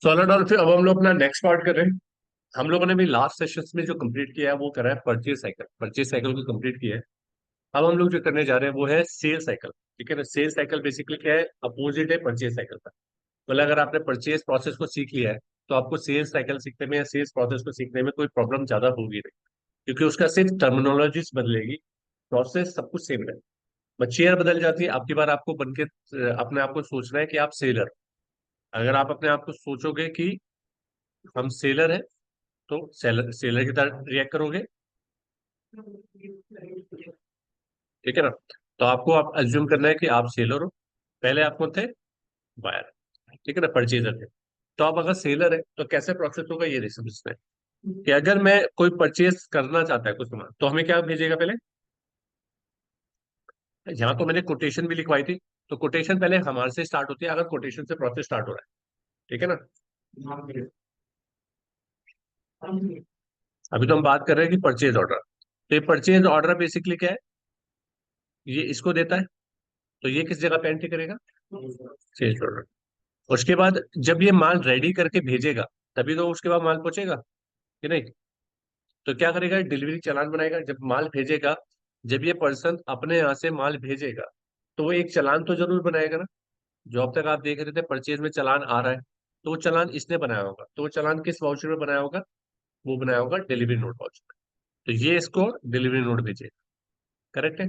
$16 फिर अब हम लोग अपना नेक्स्ट पार्ट कर रहे हैं। हम लोगों ने भी लास्ट सेशंस में जो कंप्लीट किया है वो करा है परचेज साइकिल को कंप्लीट किया है। अब हम लोग जो करने जा रहे हैं वो है सेल साइकिल। ठीक है ना, सेल साइकिल बेसिकली क्या है, अपोजिट है परचेज साइकिल का। मतलब अगर आपने परचेज प्रोसेस को सीख लिया है तो आपको सेल्स साइकिल सीखने में या सेल्स प्रोसेस को सीखने में कोई प्रॉब्लम ज्यादा होगी नहीं, क्योंकि उसका सिर्फ टर्मिनोलॉजीज बदलेगी, प्रोसेस सब कुछ सेम है। बस चेयर बदल जाती है। आपकी बार आपको बन के अपने आप को सोचना है कि आप सेलर। अगर आप अपने आप को सोचोगे कि हम सेलर हैं तो सेलर सेलर की तरह रिएक्ट करोगे। ठीक है ना। तो आपको आप अज्यूम करना है कि आप सेलर हो। पहले आप कौन थे, बायर। ठीक है ना, परचेजर थे। तो आप अगर सेलर है तो कैसे प्रोसेस होगा ये नहीं समझते हैं कि अगर मैं कोई परचेज करना चाहता है कुछ सामान तो हमें क्या भेजेगा पहले। यहाँ तो मैंने कोटेशन भी लिखवाई थी। तो कोटेशन पहले हमारे से स्टार्ट होती है अगर कोटेशन से प्रोसेस स्टार्ट हो रहा है। ठीक है ना। अभी तो हम बात कर रहे हैं कि परचेज ऑर्डर। तो ये परचेज ऑर्डर बेसिकली क्या है, ये इसको देता है। तो ये किस जगह पे एंट्री करेगा, सेल्स ऑर्डर। उसके बाद जब ये माल रेडी करके भेजेगा तभी तो उसके बाद माल पहुंचेगा कि नहीं। तो क्या करेगा, डिलीवरी चालान बनाएगा जब माल भेजेगा। जब ये पर्सन अपने यहाँ से माल भेजेगा तो वो एक चालान तो जरूर बनाएगा ना। जो अब तक आप देख रहे थे परचेज में चालान आ रहा है, तो वो चालान इसने बनाया होगा। तो वो चालान किस वाउचर में बनाया होगा, वो बनाया होगा डिलीवरी नोट वाउचर में। तो ये इसको डिलीवरी नोट भेजेगा। करेक्ट है।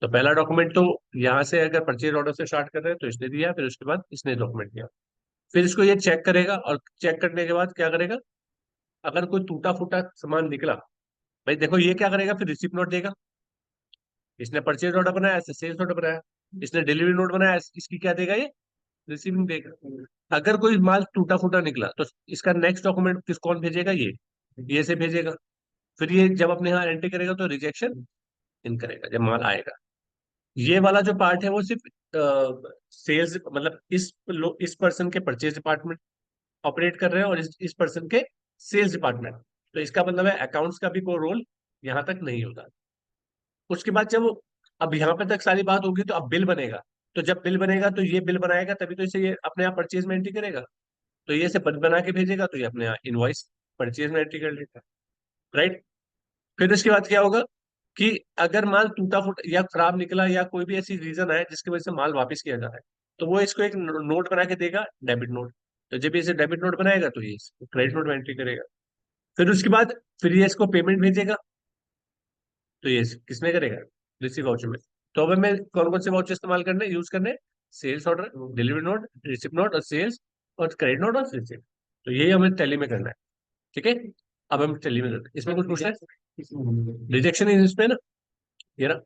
तो पहला डॉक्यूमेंट तो यहाँ से अगर परचेज ऑर्डर से स्टार्ट कर रहे हैं तो इसने दिया, फिर उसके बाद इसने डॉक्यूमेंट दिया। फिर इसको ये चेक करेगा और चेक करने के बाद क्या करेगा, अगर कोई टूटा फूटा सामान निकला, भाई देखो ये क्या करेगा, फिर रिसिप्ट नोट देगा। इसने परचेज ऑर्डर बनाया, इसने सेल्स ऑर्डर बनाया, इसने डिलीवरी नोट बनाया, इसकी क्या देगा ये, रिसीविंग देगा। अगर कोई माल टूटा फूटा निकला तो इसका नेक्स्ट डॉक्यूमेंट किस कौन भेजेगा, ये से भेजेगा। फिर ये जब अपने यहाँ एंट्री करेगा तो रिजेक्शन इन करेगा जब माल आएगा। ये वाला जो पार्ट है वो सिर्फ सेल्स, मतलब इस पर्सन के परचेज डिपार्टमेंट ऑपरेट कर रहे हैं और इस पर्सन के सेल्स डिपार्टमेंट। तो इसका मतलब है अकाउंट्स का भी कोई रोल यहाँ तक नहीं होता। उसके बाद जब वो, अब यहाँ पे तक सारी बात होगी तो अब बिल बनेगा। तो जब बिल बनेगा तो ये बिल बनाएगा तभी तो इसे ये अपने आप परचेज में एंट्री करेगा। तो ये से बिल बना के भेजेगा तो ये अपने यहाँ इनवॉइस परचेज में एंट्री कर लेगा। राइट। फिर उसके बाद क्या होगा कि अगर माल टूटा फूटा या खराब निकला या कोई भी ऐसी रीजन है जिसकी वजह से माल वापस किया जा रहा है, तो वो इसको एक नोट बना के देगा, डेबिट नोट। तो जब ये इसे डेबिट नोट बनाएगा तो ये क्रेडिट नोट में एंट्री करेगा। फिर उसके बाद फिर ये इसको पेमेंट भेजेगा। तो ये किसमें करेगा, रिसीव वाउचर में। तो अब हमें कौन कौन से वाउचर इस्तेमाल करने यूज करने, sales order, delivery note, receipt note और सेल्स, और क्रेडिट नोट और रिसिप्ट। तो यही हमें टैली में करना है। ठीक है। अब हम टैली में करते हैं, इसमें कुछ पूछना है, रिजेक्शन इज इसमें ना, ये ना।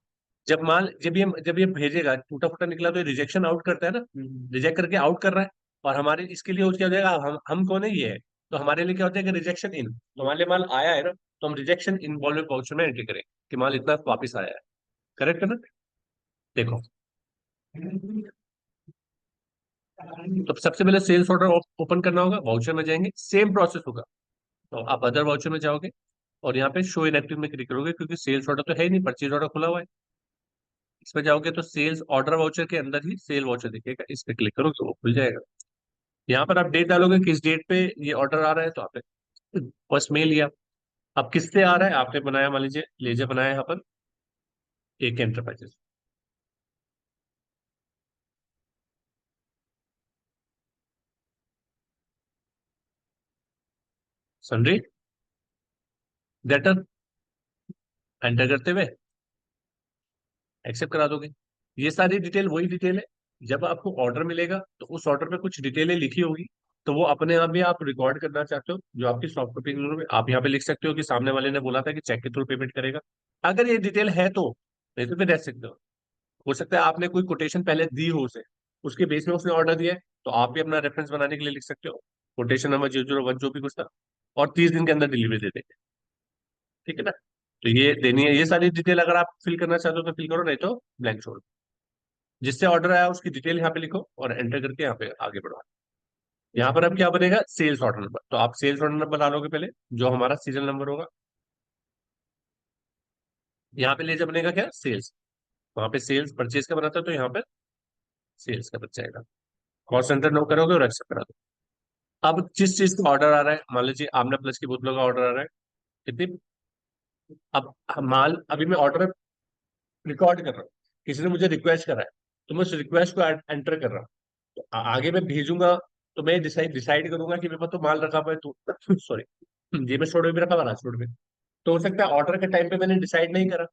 जब ये भेजेगा टूटा फूटा निकला तो ये रिजेक्शन आउट करता है ना, रिजेक्ट करके आउट कर रहा है। और हमारे इसके लिए क्या हो जाएगा, हम कौन है, ये है। तो हमारे लिए क्या होता है कि रिजेक्शन इन, तो हमारे लिए माल आया है ना, तो हम रिजेक्शन इन वॉल्यूम वाउचर में एंट्री करें कि माल इतना वापस आया है। करेक्ट है ना। देखो, तो सबसे पहले सेल्स ऑर्डर ओपन करना होगा, वाउचर में जाएंगे, सेम प्रोसेस होगा। तो आप अदर वाउचर में जाओगे और यहाँ पे शो इनएक्टिव में क्लिक करोगे, क्योंकि सेल्स ऑर्डर तो है ही नहीं, परचेज ऑर्डर खुला हुआ है। इस पे जाओगे तो सेल्स ऑर्डर वाउचर के अंदर ही सेल वाउचर दिखेगा, इस पे क्लिक करोगे तो वो खुल जाएगा। यहाँ पर आप डेट डालोगे किस डेट पे ये ऑर्डर आ रहा है, तो आपने फर्स्ट मेल लिया। अब किससे आ रहा है, आपने बनाया, मान लीजिए लेजर बनाया यहाँ पर, एक एंटरप्राइजेस। सनरी डेटर एंटर करते हुए एक्सेप्ट करा दोगे। ये सारी डिटेल वही डिटेल है। जब आपको ऑर्डर मिलेगा तो उस ऑर्डर पे कुछ डिटेलें लिखी होगी, तो वो अपने आप भी आप रिकॉर्ड करना चाहते हो जो आपकी सॉफ्ट कॉपी में आप यहाँ पे लिख सकते हो कि सामने वाले ने बोला था कि चेक के थ्रू पेमेंट करेगा। अगर ये डिटेल है तो, नहीं तो फिर रह सकते हो सकता है आपने कोई कोटेशन पहले दी हो उसे, उसके बेस में उसने ऑर्डर दिया है, तो आप भी अपना रेफरेंस बनाने के लिए लिख सकते हो कोटेशन नंबर 001 जो भी कुछ था, और 30 दिन के अंदर डिलीवरी दे देंगे। ठीक है ना। तो ये देनी है, ये सारी डिटेल अगर आप फिल करना चाहते हो तो फिल करो, नहीं तो ब्लैंक छोड़ो। जिससे ऑर्डर आया उसकी डिटेल यहाँ पे लिखो और एंटर करके यहाँ पे आगे बढ़ो। यहाँ पर अब क्या बनेगा, सेल्स ऑर्डर नंबर। तो आप सेल्स ऑर्डर नंबर डालोगे पहले, जो हमारा सीरियल नंबर होगा। यहाँ पे ले जब बनेगा क्या, सेल्स। वहां पे सेल्स परचेज का बनाता है तो यहाँ पे सेल्स का बच जाएगा। कॉस्ट सेंटर नो करोगे और एक्सेप्ट करा दो। अब जिस चीज का ऑर्डर आ रहा है, मान लीजिए आमना प्लस की बोतलों का ऑर्डर आ रहा है, कितनी? अब माल अभी मैं ऑर्डर रिकॉर्ड कर रहा हूँ, किसी ने मुझे रिक्वेस्ट करा है, तो मैं उस रिक्वेस्ट को एंटर कर रहा हूँ। तो आगे मैं भेजूंगा, तो मैं डिसाइड डिसाइड करूंगा कि मेरे पास तो माल रखा हुआ है, तो सॉरी, जेब में स्टोर में भी रखा हुआ, राजकोट में। तो हो सकता है ऑर्डर के टाइम पे मैंने डिसाइड नहीं करा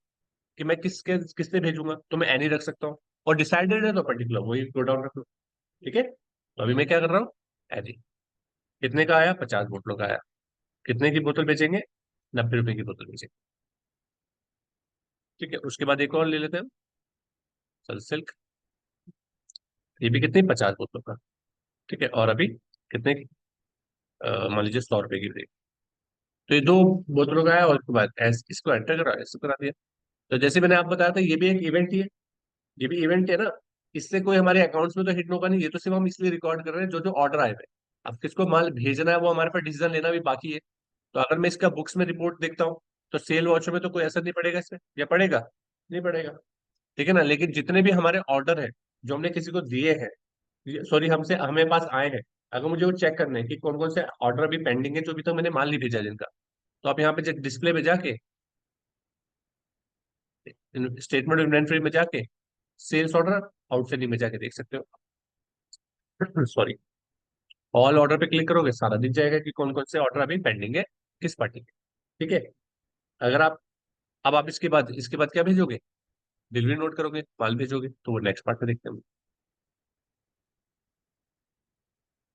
कि मैं किससे भेजूंगा, तो मैं एनी रख सकता हूँ। और डिसाइडेड है तो पर्टिकुलर वही गोडाउन रख लो। ठीक है, तो अभी मैं क्या कर रहा हूँ, एनी। कितने का आया? 50 बोतलों का आया। कितने की बोतल बेचेंगे? 90 रुपए की बोतल बेचेंगे। ठीक है, उसके बाद एक और ले लेते हैं, सनसिल्क। ये भी कितनी? 50 बोतलों का। ठीक है, और अभी कितने की? मान लीजिए 100 रुपए की ब्रेक। तो ये दो बोतलों का है, और उसके बाद इसको एंटर करा, इसको करा दिया। तो जैसे मैंने आप बताया था, ये भी एक इवेंट ही है। ये भी इवेंट है ना। इससे कोई हमारे अकाउंट्स में तो हिट होगा नहीं, ये तो सिर्फ हम इसलिए रिकॉर्ड कर रहे हैं जो जो ऑर्डर आए हुए। अब किसको माल भेजना है वो हमारे पास डिसीजन लेना भी बाकी है। तो अगर मैं इसका बुक्स में रिपोर्ट देखता हूँ, तो सेल वॉच में तो कोई असर नहीं पड़ेगा इसमें, या पड़ेगा? नहीं पड़ेगा। ठीक है ना। लेकिन जितने भी हमारे ऑर्डर है जो हमने किसी को दिए हैं, सॉरी, हमसे हमें पास आए हैं, अगर मुझे वो चेक करना है कि कौन कौन से ऑर्डर अभी पेंडिंग है जो अभी तक मैंने माल नहीं भेजा जिनका, तो आप यहाँ पे डिस्प्ले में जाके, स्टेटमेंट ऑफ इन्वेंटरी में जाके, सेल्स ऑर्डर आउटस्टैंडिंग में जाके देख सकते हो। सॉरी, ऑल ऑर्डर पे क्लिक करोगे, सारा दिख जाएगा कि कौन कौन से ऑर्डर अभी पेंडिंग है, किस पार्टी के। ठीक है। अगर आप, अब आप इसके बाद क्या भेजोगे? डिलीवरी नोट करोगे, माल भेजोगे, तो वो नेक्स्ट पार्ट में देखते हैं।